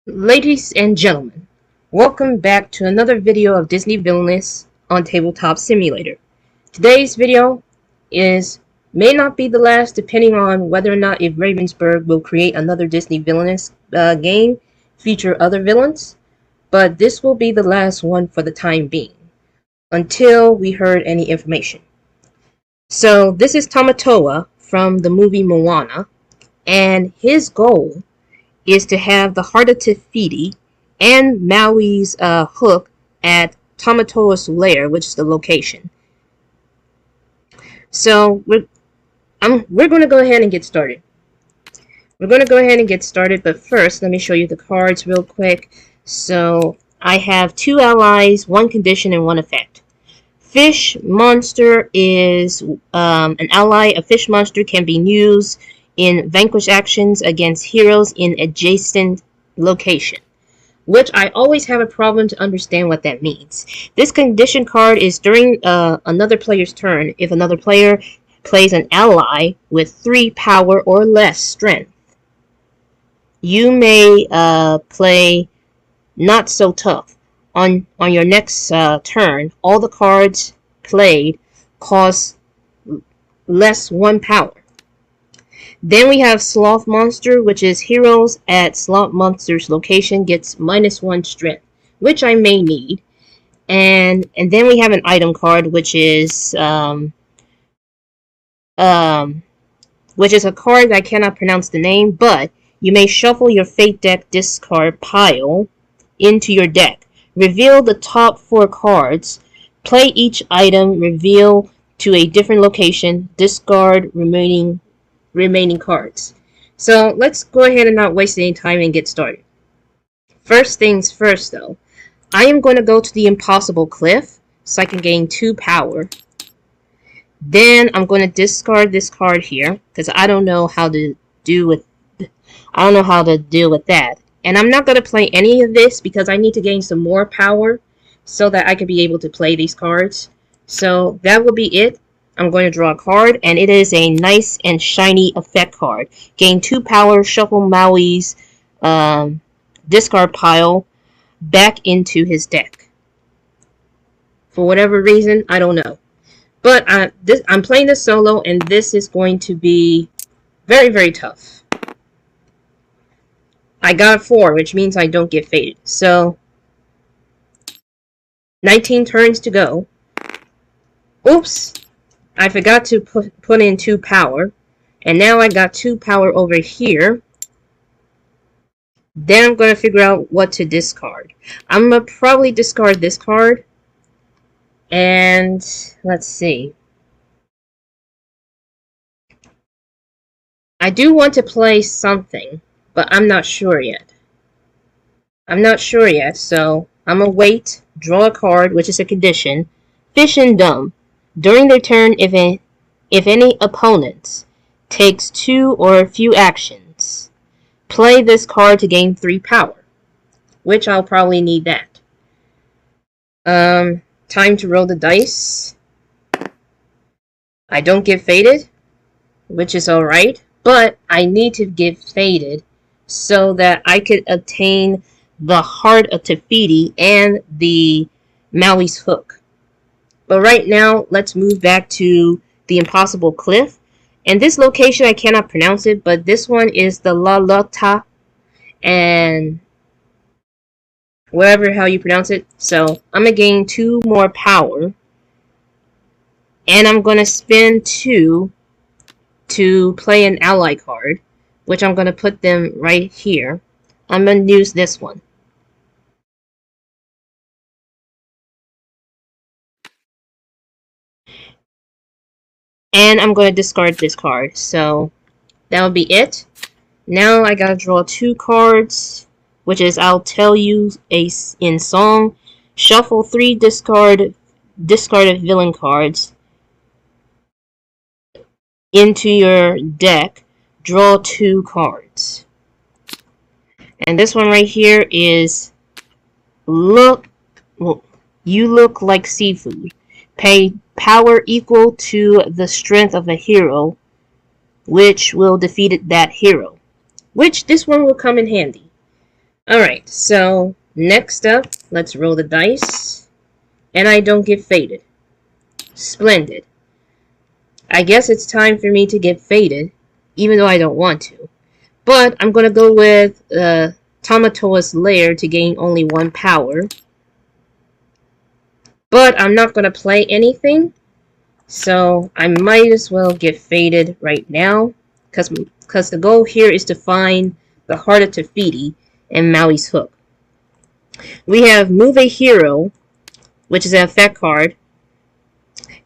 Ladies and gentlemen, welcome back to another video of Disney Villainous on Tabletop Simulator. Today's video may not be the last, depending on whether or not if Ravensburg will create another Disney Villainous game, feature other villains, but this will be the last one for the time being, until we heard any information. So this is Tamatoa from the movie Moana, and his goal is to have the Heart of Te Fiti and Maui's hook at Tamatoa's lair, which is the location. So we're going to go ahead and get started. But first, let me show you the cards real quick. So I have 2 allies, 1 condition, and 1 effect. Fish monster is an ally. A fish monster can be used in vanquish actions against heroes in adjacent location, which I always have a problem to understand what that means. This condition card is during another player's turn. If another player plays an ally with 3 power or less strength, you may play not so tough. On your next turn, all the cards played cost less 1 power. Then we have Sloth Monster, which is heroes at Sloth Monster's location gets -1 strength, which I may need. And then we have an item card, which is a card I cannot pronounce the name, but you may shuffle your Fate deck discard pile into your deck. Reveal the top 4 cards. Play each item, reveal to a different location, discard remaining cards. So let's go ahead and not waste any time and get started. First things first, though, I am going to go to the Impossible Cliff so I can gain 2 power. Then I'm going to discard this card here because I don't know how to deal with that. And I'm not going to play any of this because I need to gain some more power so that I can be able to play these cards. So that will be it. I'm going to draw a card, and it is a nice and shiny effect card. Gain 2 power, shuffle Maui's discard pile back into his deck. For whatever reason, I don't know. But I'm playing this solo, and this is going to be very, very tough. I got a 4, which means I don't get faded. So, 19 turns to go. Oops! I forgot to put in 2 power, and now I got 2 power over here. Then I'm going to figure out what to discard. I'm going to probably discard this card, and let's see. I do want to play something, but I'm not sure yet. So I'm going to wait, draw a card, which is a condition. Fish and Dumb. During their turn, if any opponent takes 2 or a few actions, play this card to gain 3 power, which I'll probably need that. Time to roll the dice. I don't get faded, which is alright, but I need to get faded so that I could obtain the Heart of Te Fiti and the Maui's hook. But right now, let's move back to the Impossible Cliff. And this location, I cannot pronounce it, but this one is the La Lota, and whatever how you pronounce it. So I'm going to gain 2 more power. And I'm going to spend 2 to play an ally card, which I'm going to put them right here. I'm going to use this one. And I'm going to discard this card. So that'll be it. Now I gotta draw 2 cards, which is I'll tell you in song. Shuffle 3 discarded villain cards into your deck. Draw 2 cards. And this one right here is you look like seafood. Pay power equal to the strength of a hero, which will defeat that hero. Which this one will come in handy. Alright, so next up, let's roll the dice. And I don't get faded. Splendid. I guess it's time for me to get faded, even though I don't want to. But I'm going to go with Tamatoa's Lair to gain only 1 power. But I'm not going to play anything, so I might as well get faded right now. Because the goal here is to find the Heart of Tafiti and Maui's Hook. We have Move a Hero, which is an effect card.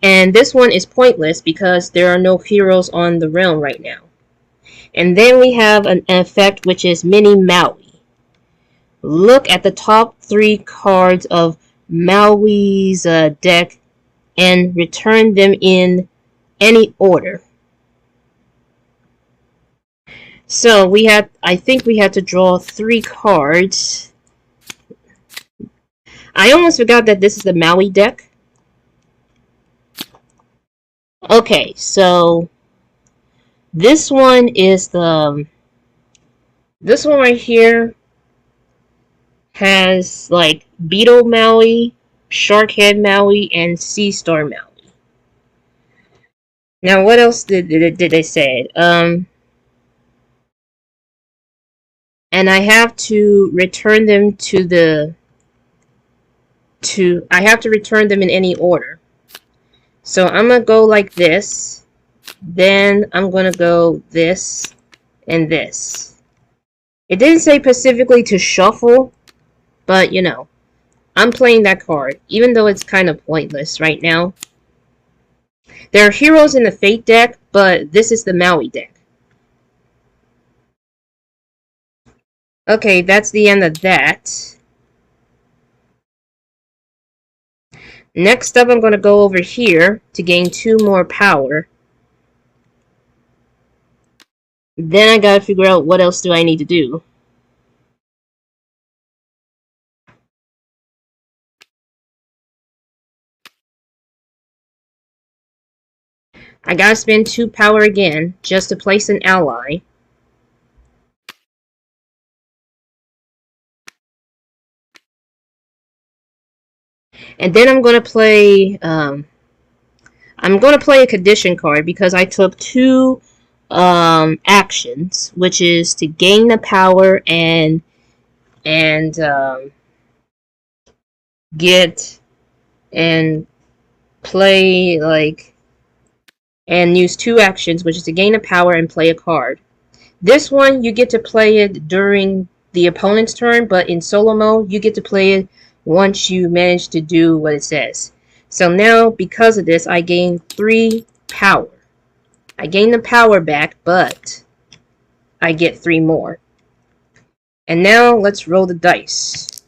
And this one is pointless because there are no heroes on the realm right now. And then we have an effect which is Mini Maui. Look at the top 3 cards of Maui's deck and return them in any order. So I think we had to draw 3 cards. I almost forgot that this is the Maui deck. Okay, so this one is this one right here has like Beetle Maui, Sharkhead Maui, and Sea Star Maui. Now, what else did they say? And I have to return them I have to return them in any order. So I'm gonna go like this, then I'm gonna go this and this. It didn't say specifically to shuffle, but you know, I'm playing that card, even though it's kind of pointless right now. There are heroes in the Fate deck, but this is the Maui deck. Okay, that's the end of that. Next up, I'm going to go over here to gain 2 more power. Then I gotta figure out what else do I need to do. I gotta spend 2 power again just to place an ally. And then I'm gonna play a condition card because I took 2 actions, which is to gain the power and get and play like and use 2 actions, which is to gain a power and play a card. This one you get to play it during the opponent's turn, but in solo mode you get to play it once you manage to do what it says. So now, because of this, I gain 3 power. I gain the power back, but I get 3 more. And now let's roll the dice.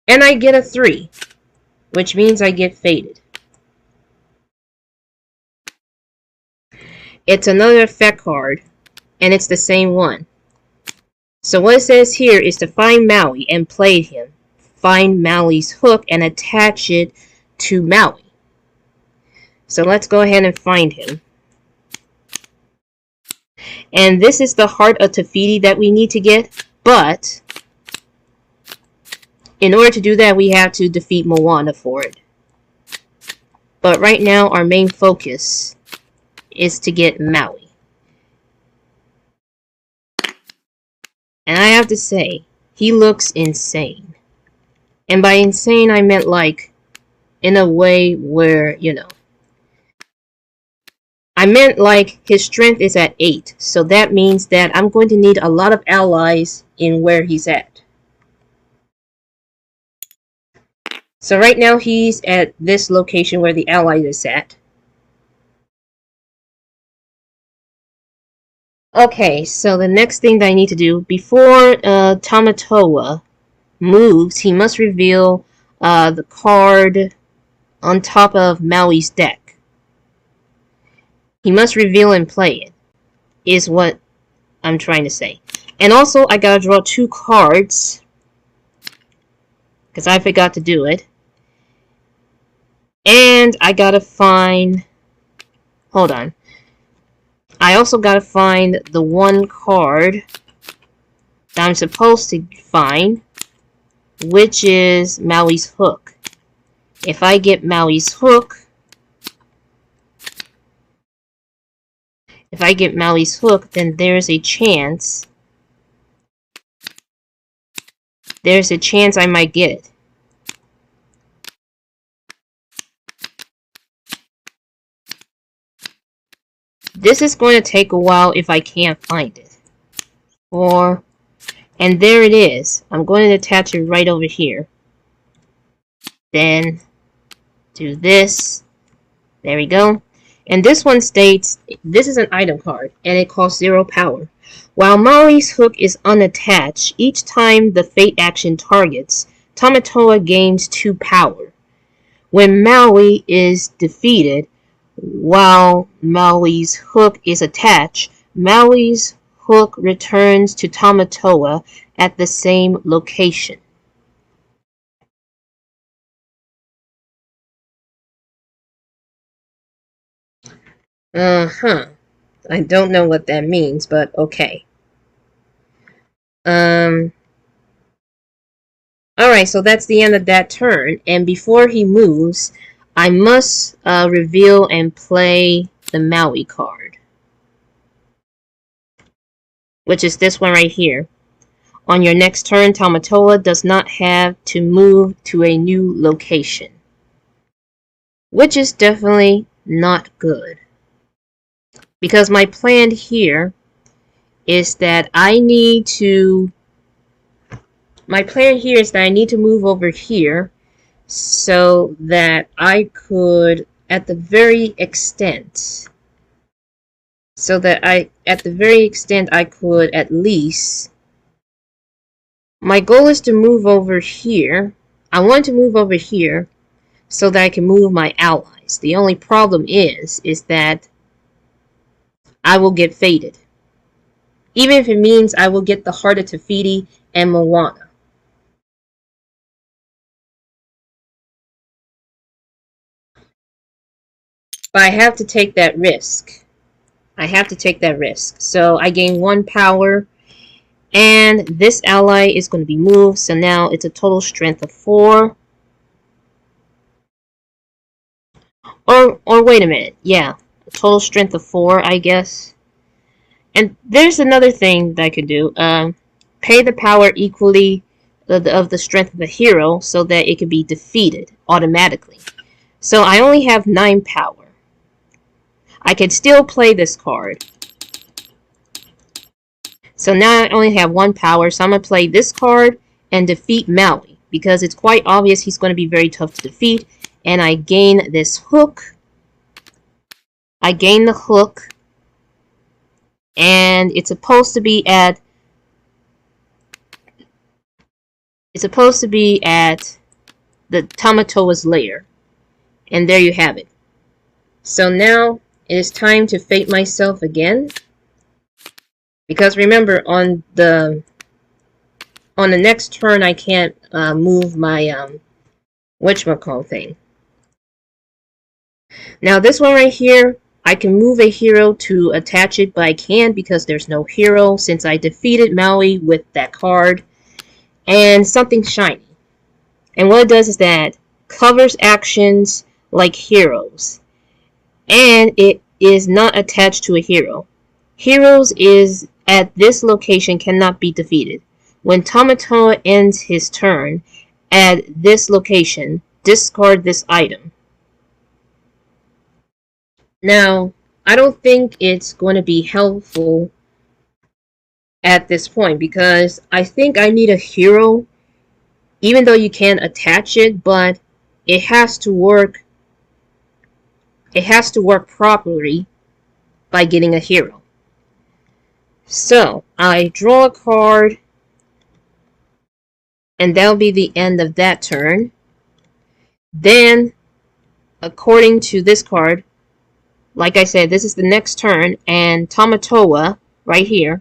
And I get a 3, which means I get faded. It's another effect card, and it's the same one. So what it says here is to find Maui and play him. Find Maui's hook and attach it to Maui. So let's go ahead and find him. And this is the Heart of Tafiti that we need to get, but in order to do that, we have to defeat Moana for it. But right now, our main focus is to get Maui. And I have to say, he looks insane. And by insane, I meant like, in a way where, you know, I meant like his strength is at 8. So that means that I'm going to need a lot of allies in where he's at. So right now he's at this location where the ally is at. Okay, so the next thing that I need to do, before Tamatoa moves, he must reveal the card on top of Maui's deck. He must reveal and play it, is what I'm trying to say. And also, I gotta draw 2 cards, because I forgot to do it. And I gotta find... Hold on. I also gotta find the one card that I'm supposed to find, which is Maui's Hook. If I get Maui's Hook, then there's a chance I might get it. This is going to take a while if I can't find it. And there it is. I'm going to attach it right over here. Then do this. There we go. And this one states, this is an item card, and it costs 0 power. While Maui's Hook is unattached, each time the fate action targets, Tamatoa gains 2 power. When Maui is defeated, while Maui's Hook is attached, Maui's Hook returns to Tamatoa at the same location. I don't know what that means, but okay. Alright, so that's the end of that turn, and before he moves, I must reveal and play the Maui card, which is this one right here. On your next turn, Tamatoa does not have to move to a new location, which is definitely not good. Because my plan here is that I need to move over here so that I could at the very extent I could at least, my goal is to move over here. I want to move over here so that I can move my allies. The only problem is that I will get fated. Even if it means I will get the Heart of Tafiti and Moana. But I have to take that risk. So I gain 1 power. And this ally is going to be moved. So now it's a total strength of 4. Or wait a minute. Yeah. A total strength of 4, I guess. And there's another thing that I could do. Pay the power equally of the strength of the hero so that it can be defeated automatically. So I only have 9 power. I can still play this card. So now I only have 1 power, so I'm going to play this card and defeat Maui, because it's quite obvious he's going to be very tough to defeat. And I gain this hook. I gain the hook. And it's supposed to be at the Tamatoa's lair. And there you have it. So now it is time to fate myself again. Because remember, on the next turn I can't move my whatchamacall thing. Now this one right here, I can move a hero to attach it, but I can't because there's no hero since I defeated Maui with that card. And something shiny. And what it does is that covers actions like heroes. And it is not attached to a hero. Heroes is at this location cannot be defeated. When Tamatoa ends his turn at this location, discard this item. Now, I don't think it's going to be helpful at this point because I think I need a hero, even though you can attach it, but it has to work. It has to work properly by getting a hero. So, I draw a card, and that'll be the end of that turn. Then, according to this card, like I said, this is the next turn, and Tamatoa, right here,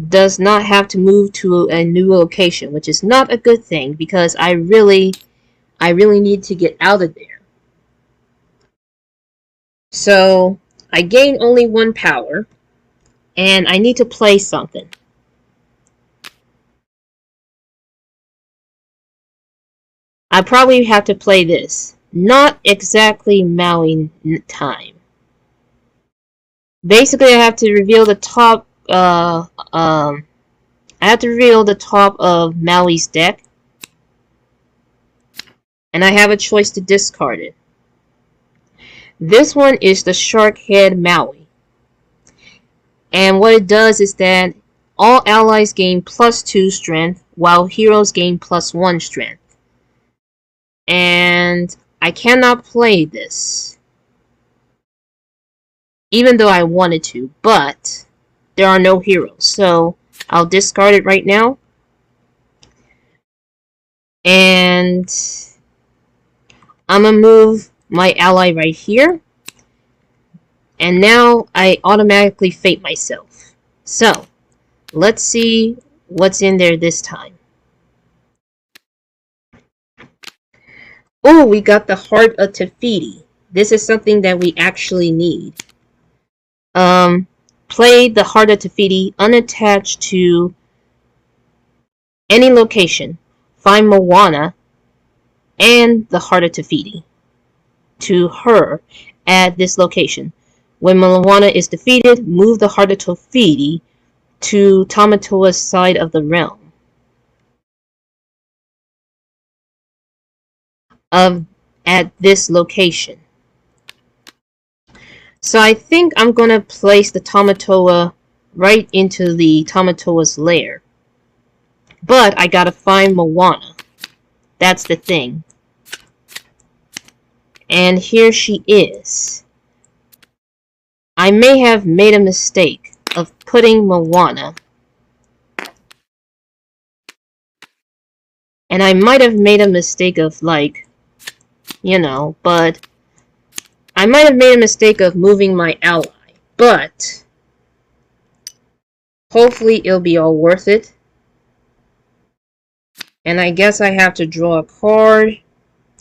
does not have to move to a new location, which is not a good thing, because I really need to get out of there. So, I gain only 1 power, and I need to play something. I probably have to play this. Not exactly Maui time. Basically, I have to reveal the top. I have to reveal the top of Maui's deck, and I have a choice to discard it. This one is the Shark Head Maui, and what it does is that all allies gain +2 strength, while heroes gain +1 strength. And I cannot play this, even though I wanted to, but there are no heroes, so I'll discard it right now. And I'm gonna move my ally right here, and now I automatically fate myself. So let's see what's in there this time. Oh, we got the Heart of Tafiti. This is something that we actually need. Play the Heart of Tafiti unattached to any location. Find Moana and the Heart of Tafiti to her at this location. When Moana is defeated, move the Heart of Tafiti to Tamatoa's side of the realm. At this location. So I think I'm going to place the Tamatoa right into the Tamatoa's lair. But I gotta find Moana. That's the thing. And here she is. I may have made a mistake of putting Moana. And I might have made a mistake of, like, but I might have made a mistake of moving my ally. But hopefully it'll be all worth it. And I guess I have to draw a card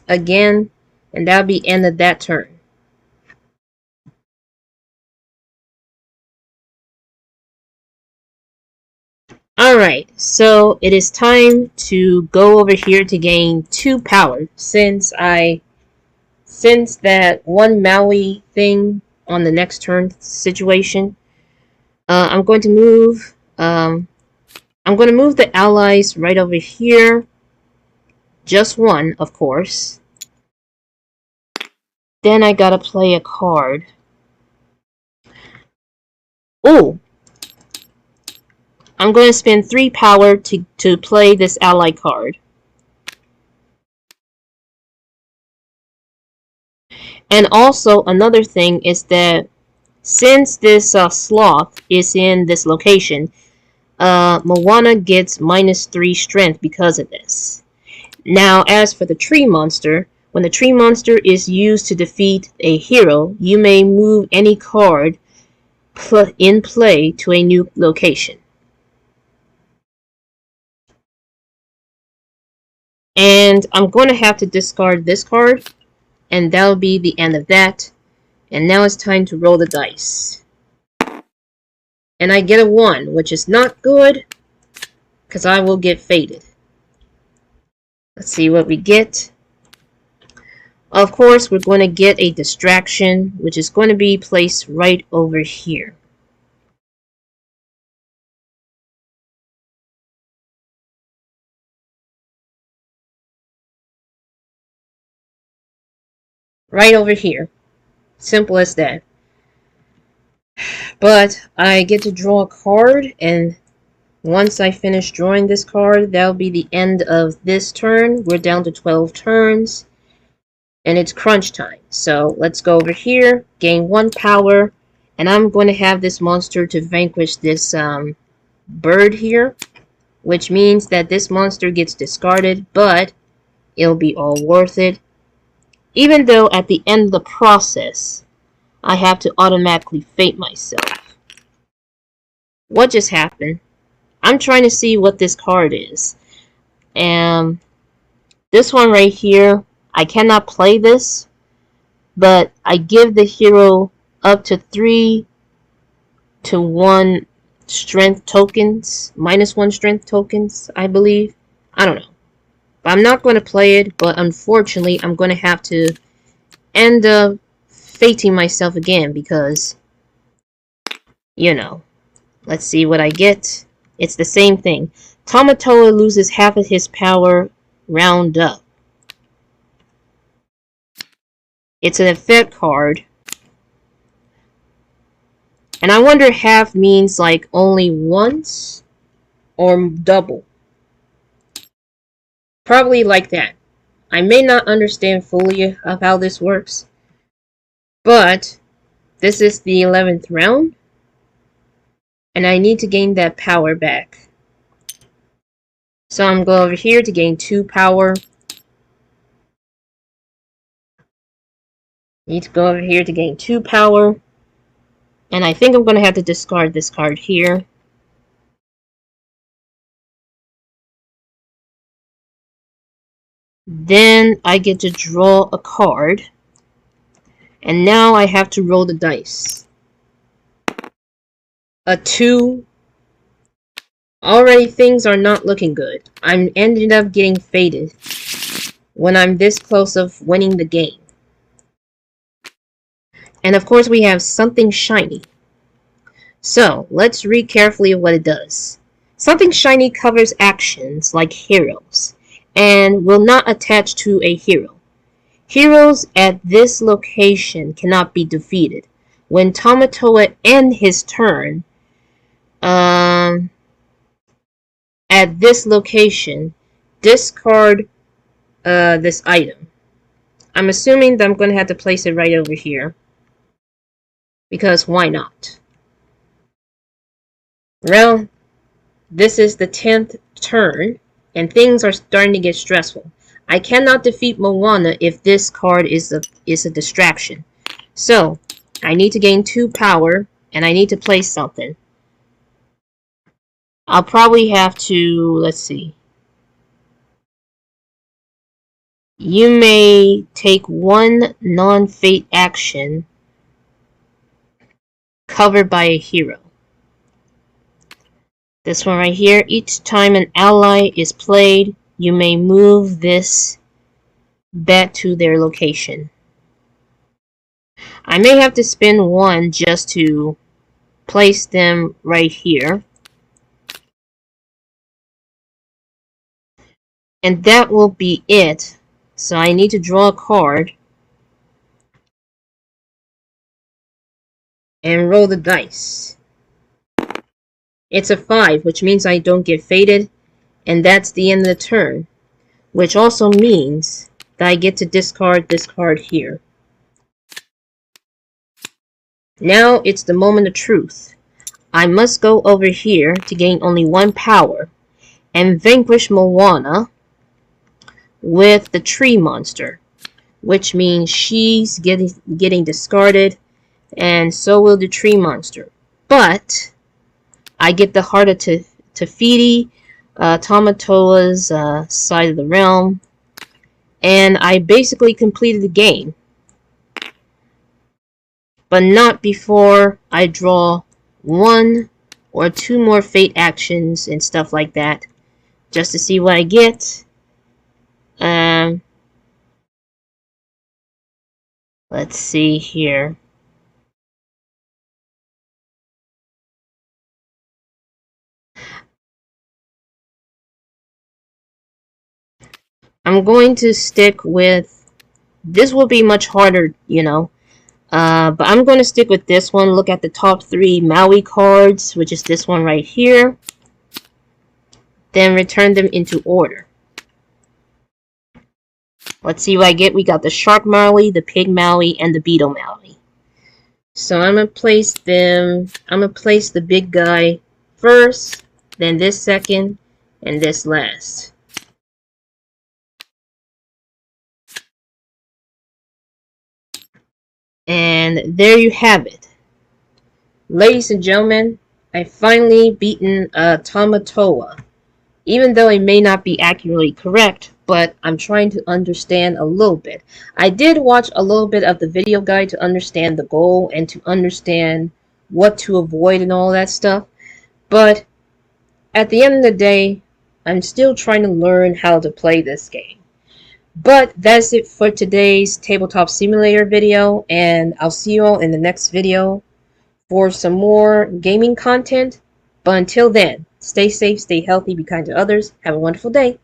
again, and that'll be end of that turn. Alright, so it is time to go over here to gain 2 power, since that one Maui thing on the next turn situation. I'm going to move the allies right over here. Just one, of course. Then I gotta play a card. Oh! I'm going to spend 3 power to play this ally card. And also, another thing is that since this sloth is in this location, Moana gets -3 strength because of this. Now, as for the tree monster, when the tree monster is used to defeat a hero, you may move any card in play to a new location. And I'm going to have to discard this card, and that'll be the end of that. And now it's time to roll the dice. And I get a 1, which is not good, because I will get fated. Let's see what we get. Of course, we're going to get a distraction, which is going to be placed right over here. Right over here. Simple as that. But I get to draw a card, and once I finish drawing this card, that'll be the end of this turn. We're down to 12 turns, and it's crunch time. So let's go over here, gain 1 power, and I'm going to have this monster to vanquish this bird here, which means that this monster gets discarded, but it'll be all worth it. Even though at the end of the process, I have to automatically fate myself. What just happened? I'm trying to see what this card is. And this one right here, I cannot play this, but I give the hero up to 3 to 1 strength tokens, -1 strength tokens, I believe. I don't know. But I'm not going to play it, but unfortunately, I'm going to have to end up fating myself again because, you know, let's see what I get. It's the same thing. Tamatoa loses half of his power, round up. It's an effect card. And I wonder half means like only once or double. Probably like that. I may not understand fully of how this works, but this is the 11th round, and I need to gain that power back. So I'm going over here to gain 2 power. Need to go over here to gain 2 power. And I think I'm going to have to discard this card here. Then I get to draw a card. And now I have to roll the dice. A 2. Already things are not looking good. I'm ended up getting faded when I'm this close of winning the game. And of course we have something shiny. So, let's read carefully what it does. Something shiny covers actions like heroes, and will not attach to a hero. Heroes at this location cannot be defeated. When Tamatoa ends his turn, at this location, discard this item. I'm assuming that I'm going to have to place it right over here, because why not? Well, this is the 10th turn, and things are starting to get stressful. I cannot defeat Moana if this card is a distraction. So, I need to gain 2 power, and I need to place something. I'll probably have to, let's see. You may take 1 non-fate action covered by a hero. This one right here, each time an ally is played, you may move this back to their location. I may have to spend 1 just to place them right here. And that will be it. So I need to draw a card and roll the dice. It's a 5, which means I don't get faded, and that's the end of the turn, which also means that I get to discard this card here. Now it's the moment of truth. I must go over here to gain only 1 power and vanquish Moana with the tree monster, which means she's getting discarded, and so will the tree monster. But I get the heart of Tafiti, Tamatoa's side of the realm, and I basically completed the game. But not before I draw 1 or 2 more fate actions and stuff like that, just to see what I get. Let's see here. I'm going to stick with, this will be much harder, you know, but I'm going to stick with this one. Look at the top 3 Maui cards, which is this one right here. Then return them into order. Let's see what I get. We got the Shark Maui, the Pig Maui, and the Beetle Maui. So I'm going to place them, I'm going to place the big guy first, then this second, and this last. And there you have it. Ladies and gentlemen, I finally beaten Tamatoa even though it may not be accurately correct, but I'm trying to understand a little bit. I did watch a little bit of the video guide to understand the goal and to understand what to avoid and all that stuff, but at the end of the day, I'm still trying to learn how to play this game. But that's it for today's Tabletop Simulator video, and I'll see you all in the next video for some more gaming content. But until then, stay safe, stay healthy, be kind to others. Have a wonderful day.